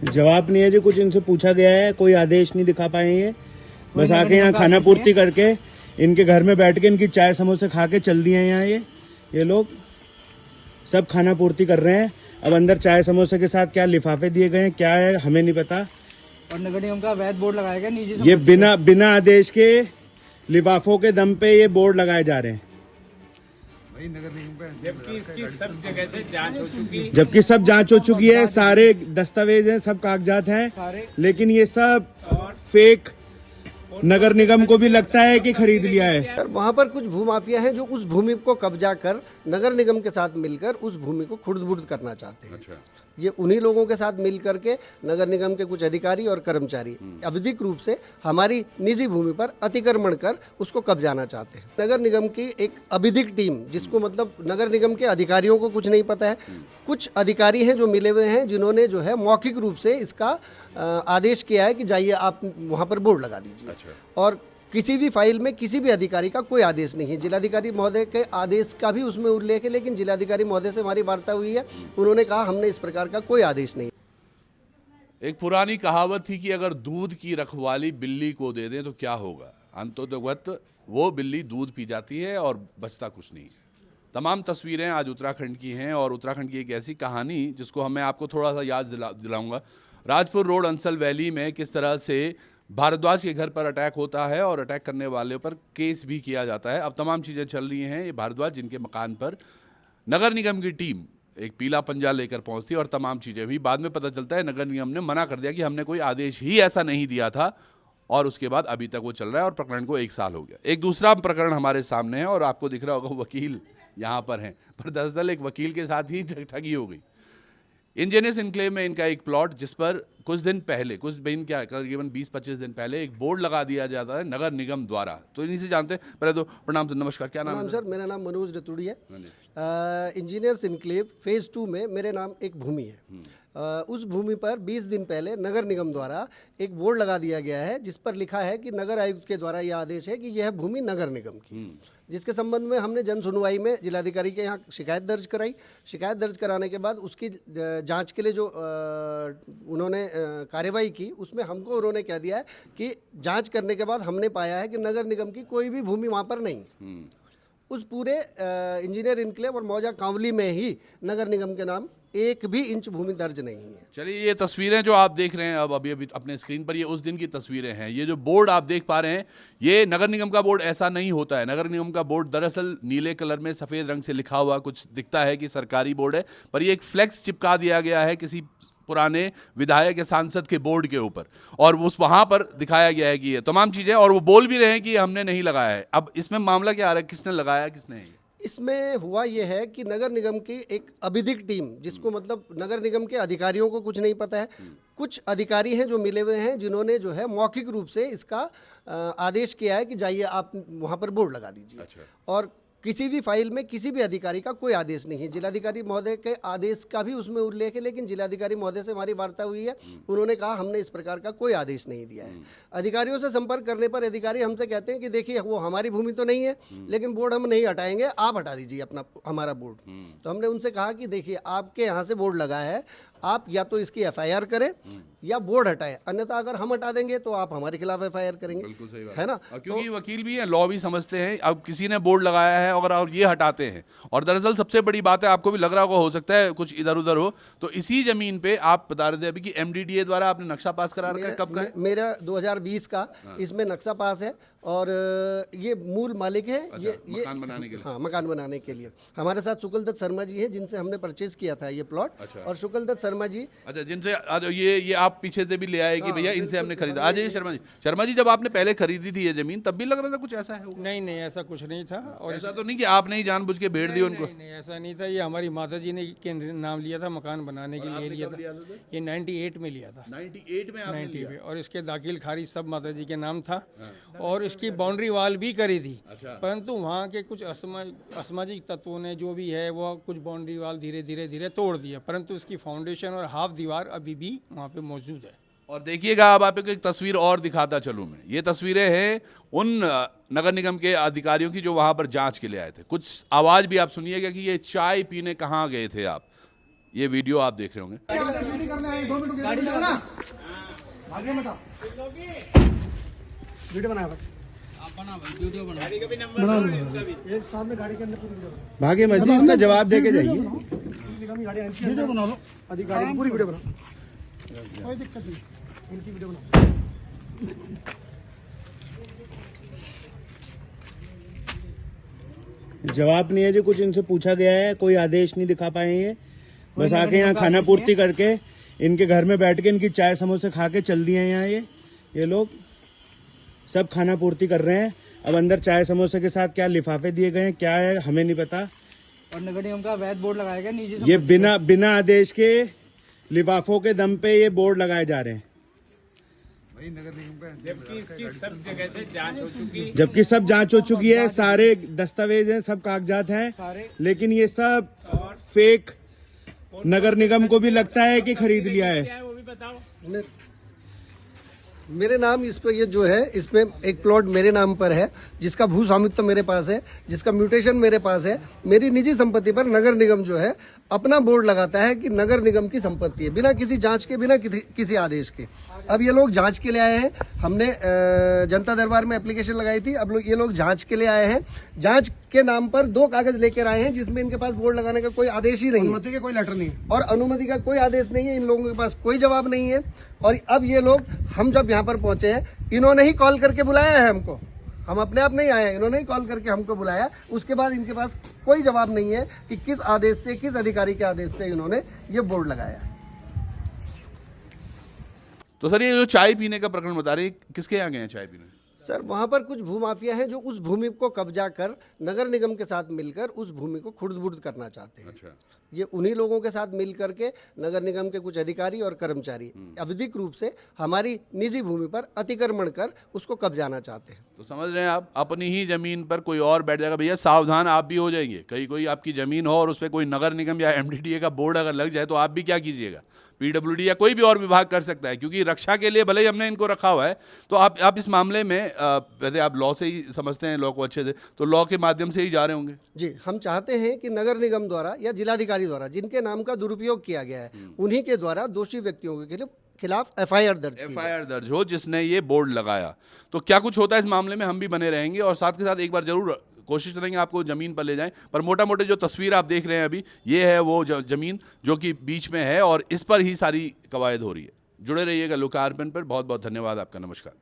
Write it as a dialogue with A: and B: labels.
A: जवाब नहीं है जी, कुछ इनसे पूछा गया है, कोई आदेश नहीं दिखा पाए ये, बस आके यहाँ खाना पूर्ति करके इनके घर में बैठ के इनकी चाय समोसे खा के चल दिए हैं। यहाँ ये लोग सब खाना पूर्ति कर रहे हैं। अब अंदर चाय समोसे के साथ क्या लिफाफे दिए गए हैं, क्या है हमें नहीं पता।
B: और नगर निगम का वैध बोर्ड लगाया गया निजी,
A: ये बिना आदेश के लिफाफों के दम पे ये बोर्ड लगाए जा रहे हैं,
C: जबकि इसकी सब जगह से जांच हो चुकी है।
A: जबकि सब जांच हो चुकी है, सारे दस्तावेज हैं, सब कागजात हैं, लेकिन ये सब फेक नगर निगम को भी लगता है कि खरीद लिया है।
D: वहाँ पर कुछ भूमाफिया हैं जो उस भूमि को कब्जा कर नगर निगम के साथ मिलकर उस भूमि को खुर्द-बुर्द करना चाहते हैं। अच्छा। ये उन्हीं लोगों के साथ मिल करके नगर निगम के कुछ अधिकारी और कर्मचारी अवैधिक रूप से हमारी निजी भूमि पर अतिक्रमण कर उसको कब्जाना चाहते हैं। नगर निगम की एक अवैधिक टीम, जिसको मतलब नगर निगम के अधिकारियों को कुछ नहीं पता है, कुछ अधिकारी हैं जो मिले हुए हैं, जिन्होंने जो है मौखिक रूप से इसका आदेश किया है कि जाइए आप वहाँ पर बोर्ड लगा दीजिए। अच्छा। और किसी भी फाइल में किसी भी अधिकारी का कोई आदेश नहीं है। जिलाधिकारी महोदय के आदेश का भी उसमें उल्लेख है, लेकिन जिलाधिकारी महोदय से हमारी वार्ता हुई है, उन्होंने कहा हमने इस प्रकार का कोई आदेश नहीं।
E: एक पुरानी कहावत थी कि अगर दूध की रखवाली बिल्ली को दे दें तो क्या होगा, अंततोगत वो बिल्ली दूध पी जाती है और बचता कुछ नहीं है। तमाम तस्वीरें आज उत्तराखंड की हैं और उत्तराखंड की एक ऐसी कहानी जिसको मैं आपको थोड़ा सा याद दिलाऊंगा। राजपुर रोड अंसल वैली में किस तरह से भारद्वाज के घर पर अटैक होता है और अटैक करने वाले पर केस भी किया जाता है। अब तमाम चीज़ें चल रही हैं। ये भारद्वाज जिनके मकान पर नगर निगम की टीम एक पीला पंजा लेकर पहुंचती और तमाम चीज़ें भी, बाद में पता चलता है नगर निगम ने मना कर दिया कि हमने कोई आदेश ही ऐसा नहीं दिया था, और उसके बाद अभी तक वो चल रहा है और प्रकरण को 1 साल हो गया। एक दूसरा प्रकरण हमारे सामने है और आपको दिख रहा होगा वकील यहाँ पर हैं, पर दरअसल एक वकील के साथ ही ठगी हो गई। इंजीनियर्स इनक्लेव में इनका एक प्लॉट, जिस पर कुछ दिन पहले, तकरीबन 20-25 दिन पहले एक बोर्ड लगा दिया जाता है नगर निगम द्वारा। तो इन्हीं से जानते हैं। पहले तो प्रणाम सर, नमस्कार, क्या नाम है
D: सर? मेरा नाम मनोज रतुड़ी है। इंजीनियर्स इनक्लेव फेज़ 2 में मेरे नाम एक भूमि है। उस भूमि पर 20 दिन पहले नगर निगम द्वारा एक बोर्ड लगा दिया गया है, जिस पर लिखा है कि नगर आयुक्त के द्वारा यह आदेश है कि यह भूमि नगर निगम की, जिसके संबंध में हमने जन सुनवाई में जिलाधिकारी के यहाँ शिकायत दर्ज कराई। शिकायत दर्ज कराने के बाद उसकी जांच के लिए जो उन्होंने कार्यवाही की, उसमें हमको उन्होंने कह दिया है कि जांच करने के बाद हमने पाया है कि नगर निगम की कोई भी भूमि वहाँ पर नहीं है। उस पूरे इंजीनियर इनक्लेव और मौजा कांवली में ही नगर निगम के नाम 1 भी इंच भूमि दर्ज नहीं है।
E: चलिए, ये तस्वीरें जो आप देख रहे हैं अब अभी अपने स्क्रीन पर, ये उस दिन की तस्वीरें हैं। ये जो बोर्ड आप देख पा रहे हैं, ये नगर निगम का बोर्ड ऐसा नहीं होता है। नगर निगम का बोर्ड दरअसल नीले कलर में सफ़ेद रंग से लिखा हुआ कुछ दिखता है कि सरकारी बोर्ड है, पर ये एक फ्लेक्स चिपका दिया गया है किसी पुराने विधायक या सांसद के बोर्ड के ऊपर, और उस वहाँ पर दिखाया गया है कि ये तमाम चीज़ें, और वो बोल भी रहे हैं कि हमने नहीं लगाया है। अब इसमें मामला क्या आ रहा है, किसने लगाया, किसने नहीं?
D: इसमें हुआ यह है कि नगर निगम की एक अवैधिक टीम, जिसको मतलब नगर निगम के अधिकारियों को कुछ नहीं पता है, कुछ अधिकारी हैं जो मिले हुए हैं, जिन्होंने जो है मौखिक रूप से इसका आदेश किया है कि जाइए आप वहाँ पर बोर्ड लगा दीजिए। अच्छा। और किसी भी फाइल में किसी भी अधिकारी का कोई आदेश नहीं है। जिलाधिकारी महोदय के आदेश का भी उसमें उल्लेख है, लेकिन जिलाधिकारी महोदय से हमारी वार्ता हुई है, उन्होंने कहा हमने इस प्रकार का कोई आदेश नहीं दिया है। अधिकारियों से संपर्क करने पर अधिकारी हमसे कहते हैं कि देखिए वो हमारी भूमि तो नहीं है, लेकिन बोर्ड हम नहीं हटाएंगे, आप हटा दीजिए अपना हमारा बोर्ड। तो हमने उनसे कहा कि देखिए आपके यहाँ से बोर्ड लगा है, आप या तो इसकी FIR करें या बोर्ड हटाएं, अन्यथा अगर हम हटा देंगे तो आप हमारे खिलाफ FIR करेंगे।
E: बिल्कुल सही बात
D: है ना,
E: क्योंकि वकील भी हैं, लॉ भी समझते हैं। अब किसी ने बोर्ड लगाया है और ये हटाते हैं, और दरअसल सबसे बड़ी बात है, आपको भी लग रहा होगा, हो सकता है कुछ इधर उधर हो, तो इसी जमीन पे आप बता रहे थे अभी कि MDDA द्वारा आपने नक्शा पास करा रखा है। कब का?
D: मेरा 2020 का इसमें नक्शा पास है, और ये मूल मालिक है।
E: अच्छा,
D: ये
E: मकान बनाने के लिए।
D: हाँ, मकान बनाने के लिए हमारे साथ शुक्ल दत्त शर्मा जी हैं, जिनसे हमने परचेज किया था ये प्लॉट। अच्छा। और शुक्ल दत्त शर्मा जी,
E: अच्छा, जिनसे ये आप पीछे से भी ले आए कि भैया इनसे हमने खरीदा। आ जाइए शर्मा जी, जब आपने पहले खरीदी थी ये जमीन, तब भी लग रहा था कुछ ऐसा है?
B: नहीं, ऐसा कुछ नहीं था। और
E: ऐसा तो नहीं कि आपने ही जानबूझ के भेड़ दी उनको?
B: नहीं, ऐसा नहीं था। ये हमारी माता जी ने के नाम लिया था, मकान बनाने के लिए लिया था। ये 98 में लिया था।
E: 98 में आपने लिया?
B: और इसके दाखिल खारिज सब माता जी के नाम था, और इसकी बाउंड्री वाल भी करी थी। अच्छा। परंतु वहाँ के कुछ असामाजिक तत्वों ने जो भी है वो कुछ बाउंड्री वाल धीरे तोड़ दिया, परंतु इसकी फाउंडेशन और हाफ दीवार अभी भी वहाँ पे मौजूद है।
E: और देखिएगा, अब आपको एक तस्वीर और दिखाता चलूँ मैं। ये तस्वीरें हैं उन नगर निगम के अधिकारियों की जो वहाँ पर जांच के लिए आए थे। कुछ आवाज़ भी आप सुनिएगा कि ये चाय पीने कहाँ गए थे आप। ये वीडियो आप देख रहे होंगे।
A: भागे मत जी, इसका जवाब दे के जाइए।
D: अधिकारी पूरी वीडियो बनाओ, कोई दिक्कत नहीं, इनकी वीडियो बनाओ।
A: जवाब नहीं है जी, कुछ इनसे पूछा गया है, कोई आदेश नहीं दिखा पाए ये, बस आके यहाँ खाना पूर्ति करके इनके घर में बैठ के इनकी चाय समोसे खा के चल दिए हैं यहाँ। ये लोग सब खाना पूर्ति कर रहे हैं। अब अंदर चाय समोसे के साथ क्या लिफाफे दिए गए हैं, क्या है हमें नहीं पता।
F: और नगर निगम का वैध बोर्ड लगाया गया निजी
A: ये बिना आदेश के लिफाफों के दम पे ये बोर्ड लगाए जा रहे हैं,
C: जबकि इसकी सब जगह से जांच हो चुकी।
A: जबकि सब जांच हो चुकी है, सारे दस्तावेज हैं, सब कागजात हैं, लेकिन ये सब फेक नगर निगम को भी लगता है कि खरीद लिया है।
C: क्या है वो भी बताओ।
D: मेरे नाम इस पे ये जो है, इसमें एक प्लॉट मेरे नाम पर है, जिसका भू स्वामित्व मेरे पास है, जिसका म्यूटेशन मेरे पास है। मेरी निजी संपत्ति पर नगर निगम जो है अपना बोर्ड लगाता है कि नगर निगम की संपत्ति है, बिना किसी जांच के, बिना किसी आदेश के। अब ये लोग जांच के लिए आए हैं, हमने जनता दरबार में एप्लीकेशन लगाई थी, अब ये लोग जांच के लिए आए हैं। जांच के नाम पर 2 कागज लेकर आए हैं जिसमें इनके पास बोर्ड लगाने का कोई आदेश ही नहीं है, अनुमति का कोई लेटर नहीं है और अनुमति का कोई आदेश नहीं है। इन लोगों के पास कोई जवाब नहीं है। और अब ये लोग, हम जब यहाँ पर पहुंचे हैं, इन्होंने ही कॉल करके बुलाया है हमको, हम अपने आप नहीं आए हैं, इन्होंने ही कॉल करके हमको बुलाया। उसके बाद इनके पास कोई जवाब नहीं है कि किस आदेश से, किस अधिकारी के आदेश से इन्होंने ये बोर्ड लगाया है।
E: तो सर, ये जो चाय पीने का प्रकरण बता रहे हैं, किसके यहाँ गए हैं चाय पीने?
D: सर, वहाँ पर कुछ भूमाफिया हैं जो उस भूमि को कब्जा कर नगर निगम के साथ मिलकर उस भूमि को खुर्द-बुर्द करना चाहते हैं।
E: अच्छा।
D: ये उन्हीं लोगों के साथ मिल करके नगर निगम के कुछ अधिकारी और कर्मचारी अवैधिक रूप से हमारी निजी भूमि पर अतिक्रमण कर उसको कब्जाना चाहते हैं।
E: तो समझ रहे हैं आप, अपनी ही जमीन पर कोई और बैठ जाएगा। भैया सावधान आप भी हो जाएंगे, कहीं कोई आपकी जमीन हो और उस पर कोई नगर निगम या एमडीडीए का बोर्ड अगर लग जाए तो आप भी क्या कीजिएगा? पीडब्ल्यूडी या कोई भी और विभाग कर सकता है, क्योंकि रक्षा के लिए भले ही हमने इनको रखा हुआ है। तो आप इस मामले में वैसे आप लॉ से ही समझते हैं, लॉ को अच्छे से, तो लॉ के माध्यम से ही जा रहे होंगे।
D: जी, हम चाहते हैं कि नगर निगम द्वारा या जिलाधिकारी द्वारा जिनके नाम का दुरुपयोग किया गया है, उन्हीं के द्वारा दोषी व्यक्तियों के खिलाफ एफआईआर दर्ज हो,
E: जिसने ये बोर्ड लगाया। तो क्या कुछ होता है इस मामले में हम भी बने रहेंगे और साथ के साथ एक बार जरूर कोशिश करेंगे आपको ज़मीन पर ले जाएं। पर मोटा मोटे जो तस्वीर आप देख रहे हैं अभी, ये है वो ज़मीन जो कि बीच में है और इस पर ही सारी कवायद हो रही है। जुड़े रहिएगा लोकार्पण पर। बहुत बहुत धन्यवाद आपका। नमस्कार।